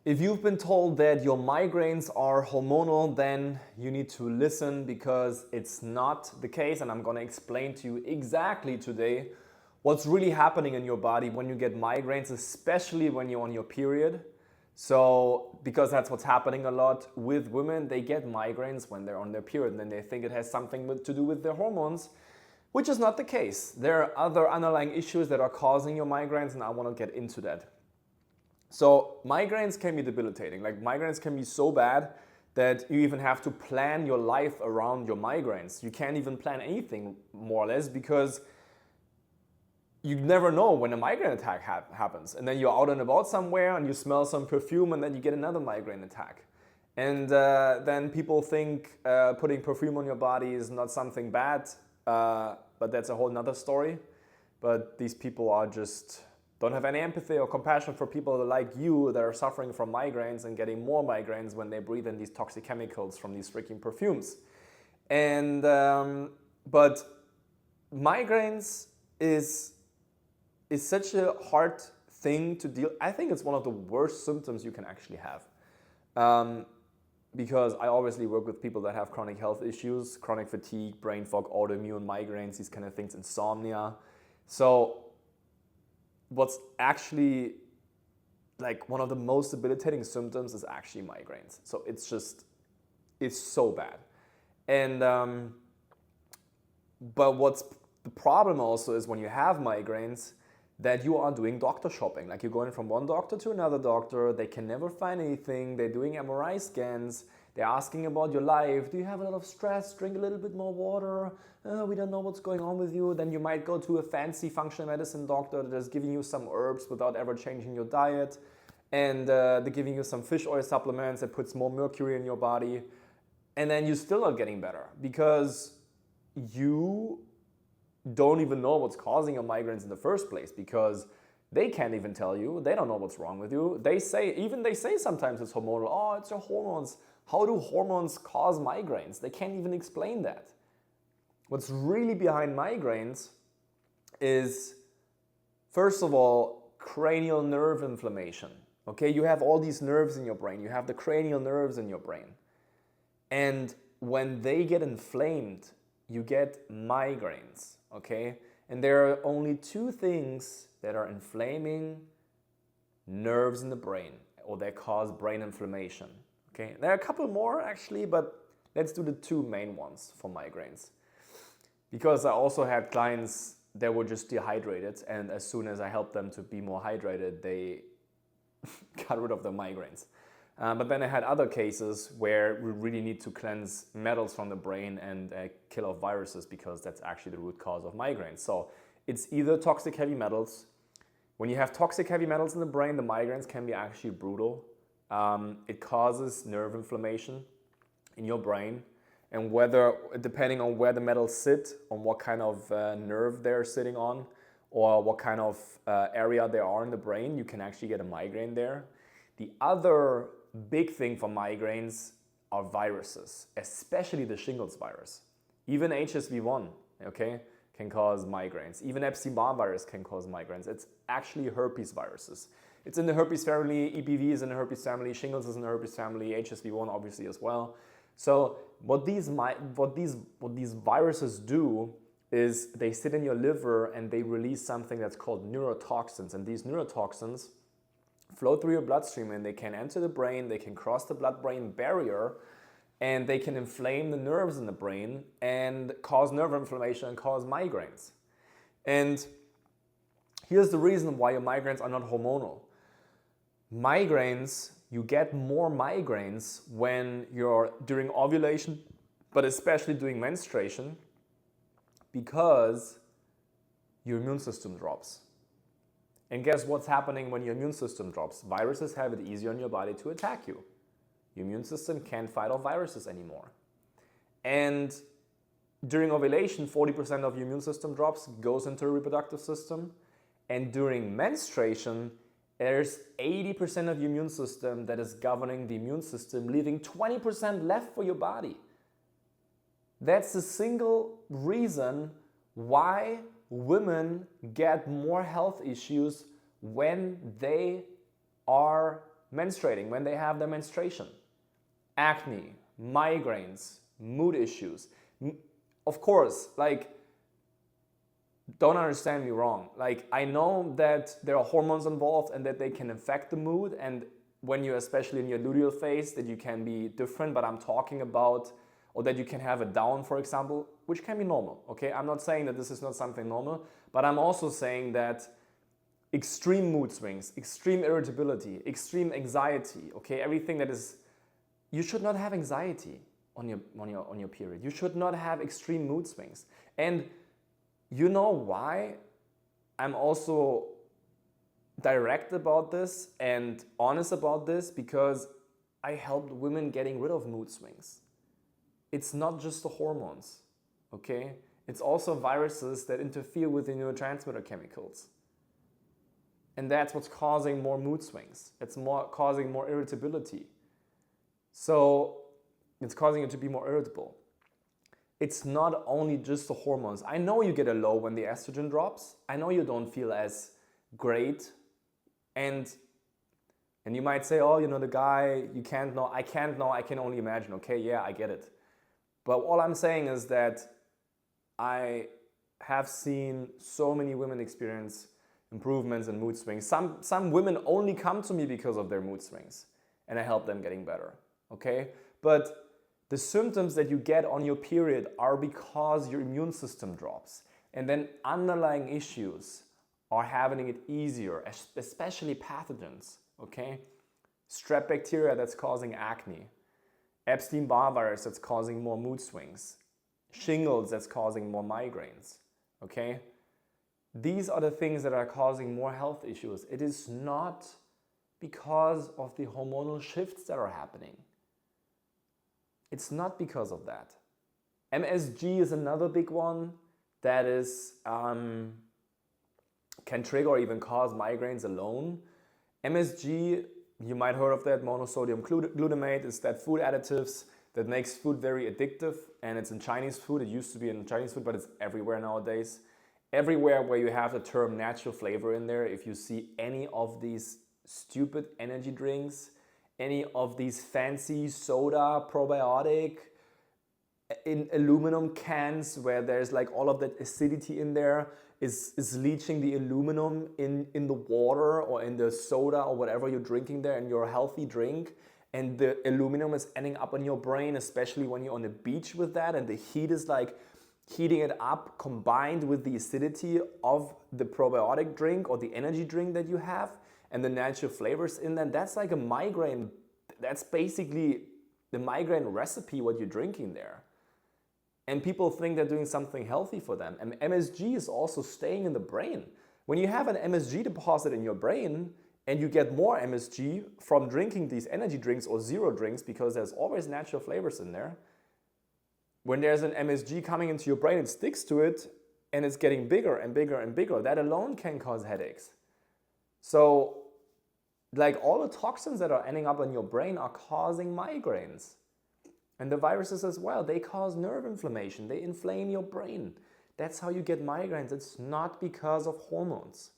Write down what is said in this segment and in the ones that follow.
If you've been told that your migraines are hormonal, then you need to listen, because it's not the case, and I'm going to explain to you exactly today what's really happening in your body when you get migraines, especially when you're on your period. So, because that's what's happening a lot with women, they get migraines when they're on their period, and then they think it has something to do with their hormones, which is not the case. There are other underlying issues that are causing your migraines, and I want to get into that. So migraines can be debilitating. Like, migraines can be so bad that you even have to plan your life around your migraines. You can't even plan anything, more or less, because you never know when a migraine attack happens. And then you're out and about somewhere and you smell some perfume and then you get another migraine attack. And then people think putting perfume on your body is not something bad, but that's a whole nother story. But these people are just don't have any empathy or compassion for people like you that are suffering from migraines and getting more migraines when they breathe in these toxic chemicals from these freaking perfumes. And but migraines is such a hard thing to deal. I think it's one of the worst symptoms you can actually have. Because I obviously work with people that have chronic health issues, chronic fatigue, brain fog, autoimmune migraines, these kind of things, insomnia. So what's actually like one of the most debilitating symptoms is actually migraines. So it's so bad. And but what's the problem also is when you have migraines, that you are doing doctor shopping. Like, you're going from one doctor to another doctor, they can never find anything, they're doing MRI scans, they're asking about your life. Do you have a lot of stress? Drink a little bit more water. We don't know what's going on with you. Then you might go to a fancy functional medicine doctor that is giving you some herbs without ever changing your diet. And they're giving you some fish oil supplements that puts more mercury in your body. And then you're still not getting better, because you don't even know what's causing your migraines in the first place, because they can't even tell you. They don't know what's wrong with you. They say sometimes it's hormonal. Oh, it's your hormones. How do hormones cause migraines? They can't even explain that. What's really behind migraines is, first of all, cranial nerve inflammation. Okay, you have all these nerves in your brain. You have the cranial nerves in your brain. And when they get inflamed, you get migraines. Okay, and there are only two things that are inflaming nerves in the brain, or that cause brain inflammation. Okay, there are a couple more actually, but let's do the two main ones for migraines. Because I also had clients that were just dehydrated, and as soon as I helped them to be more hydrated, they got rid of the migraines. But then I had other cases where we really need to cleanse metals from the brain and kill off viruses, because that's actually the root cause of migraines. So it's either toxic heavy metals. When you have toxic heavy metals in the brain, the migraines can be actually brutal. It causes nerve inflammation in your brain. And depending on where the metals sit, on what kind of nerve they're sitting on, or what kind of area they are in the brain, you can actually get a migraine there. The other big thing for migraines are viruses, especially the shingles virus. Even HSV1, okay, can cause migraines. Even Epstein-Barr virus can cause migraines. It's actually herpes viruses. It's in the herpes family, EPV is in the herpes family, shingles is in the herpes family, HSV1 obviously as well. So what these viruses do is they sit in your liver and they release something that's called neurotoxins. And these neurotoxins flow through your bloodstream, and they can enter the brain, they can cross the blood-brain barrier, and they can inflame the nerves in the brain and cause nerve inflammation and cause migraines. And here's the reason why your migraines are not hormonal. Migraines, you get more migraines when you're during ovulation, but especially during menstruation, because your immune system drops. And guess what's happening when your immune system drops? Viruses have it easier in your body to attack you. Your immune system can't fight off viruses anymore. And during ovulation, 40% of your immune system drops, goes into the reproductive system. And during menstruation, there's 80% of your immune system that is governing the immune system, leaving 20% left for your body. That's the single reason why women get more health issues when they are menstruating, when they have their menstruation, acne, migraines, mood issues. Of course, like, don't understand me wrong. Like, I know that there are hormones involved and that they can affect the mood, and when you're especially in your luteal phase, that you can be different, but I'm talking about, or that you can have a down, for example, which can be normal, okay? I'm not saying that this is not something normal, but I'm also saying that extreme mood swings, extreme irritability, extreme anxiety, okay? Everything that is, you should not have anxiety on your period. You should not have extreme mood swings. And you know why I'm also direct about this and honest about this? Because I helped women getting rid of mood swings. It's not just the hormones, okay? It's also viruses that interfere with the neurotransmitter chemicals. And that's what's causing more mood swings. It's causing more irritability. So it's causing you to be more irritable. It's not only just the hormones. I know you get a low when the estrogen drops. I know you don't feel as great. And you might say, oh, you know, the guy, you can't know. I can't know. I can only imagine. Okay, yeah, I get it. But all I'm saying is that I have seen so many women experience improvements in mood swings. Some women only come to me because of their mood swings, and I help them getting better, okay? But the symptoms that you get on your period are because your immune system drops, and then underlying issues are having it easier, especially pathogens, okay? Strep bacteria that's causing acne, Epstein-Barr virus that's causing more mood swings, shingles that's causing more migraines, okay? These are the things that are causing more health issues. It is not because of the hormonal shifts that are happening. It's not because of that. MSG is another big one that is can trigger or even cause migraines alone. MSG, you might heard of that, monosodium glutamate, is that food additives that makes food very addictive, and it's in Chinese food. It used to be in Chinese food, but it's everywhere nowadays. Everywhere where you have the term natural flavor in there, if you see any of these stupid energy drinks, any of these fancy soda, probiotic, in aluminum cans where there's like all of that acidity in there, is leaching the aluminum in the water or in the soda or whatever you're drinking there in your healthy drink, and the aluminum is ending up on your brain, especially when you're on the beach with that, and the heat is like heating it up combined with the acidity of the probiotic drink or the energy drink that you have and the natural flavors in that. That's like a migraine. That's basically the migraine recipe, what you're drinking there. And people think they're doing something healthy for them. And MSG is also staying in the brain. When you have an MSG deposit in your brain and you get more MSG from drinking these energy drinks or zero drinks, because there's always natural flavors in there, when there's an MSG coming into your brain, it sticks to it and it's getting bigger and bigger and bigger. That alone can cause headaches. So, like, all the toxins that are ending up in your brain are causing migraines. And the viruses as well, they cause nerve inflammation. They inflame your brain. That's how you get migraines. It's not because of hormones.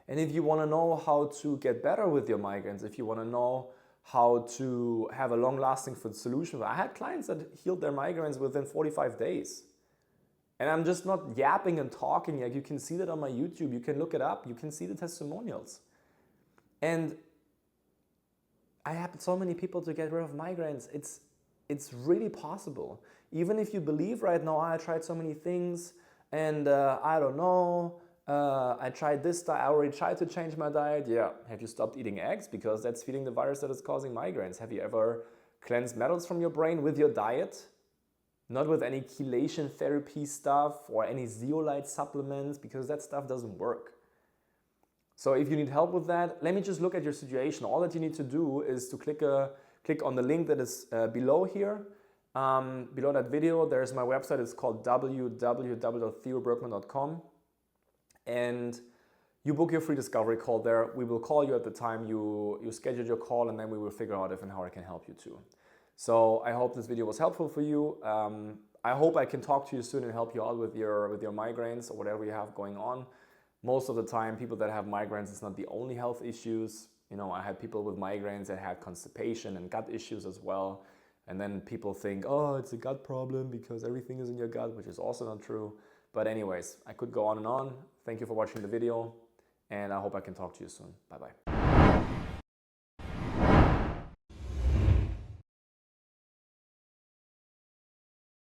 And if you want to know how to get better with your migraines, if you want to know how to have a long-lasting solution. I had clients that healed their migraines within 45 days. And I'm just not yapping and talking. Like, you can see that on my YouTube. You can look it up. You can see the testimonials. And I have so many people to get rid of migraines. It's really possible. Even if you believe right now, I tried so many things and I don't know, I tried this diet, I already tried to change my diet. Yeah, have you stopped eating eggs? Because that's feeding the virus that is causing migraines. Have you ever cleansed metals from your brain with your diet? Not with any chelation therapy stuff or any zeolite supplements, because that stuff doesn't work. So if you need help with that, let me just look at your situation. All that you need to do is to click on the link that is below here. Below that video, there's my website. It's called www.theobergmann.com. And you book your free discovery call there. We will call you at the time you schedule your call, and then we will figure out if and how I can help you too. So I hope this video was helpful for you. I hope I can talk to you soon and help you out with your migraines or whatever you have going on. Most of the time, people that have migraines, it's not the only health issues. You know, I had people with migraines that had constipation and gut issues as well. And then people think, oh, it's a gut problem because everything is in your gut, which is also not true. But anyways, I could go on and on. Thank you for watching the video, and I hope I can talk to you soon. Bye-bye.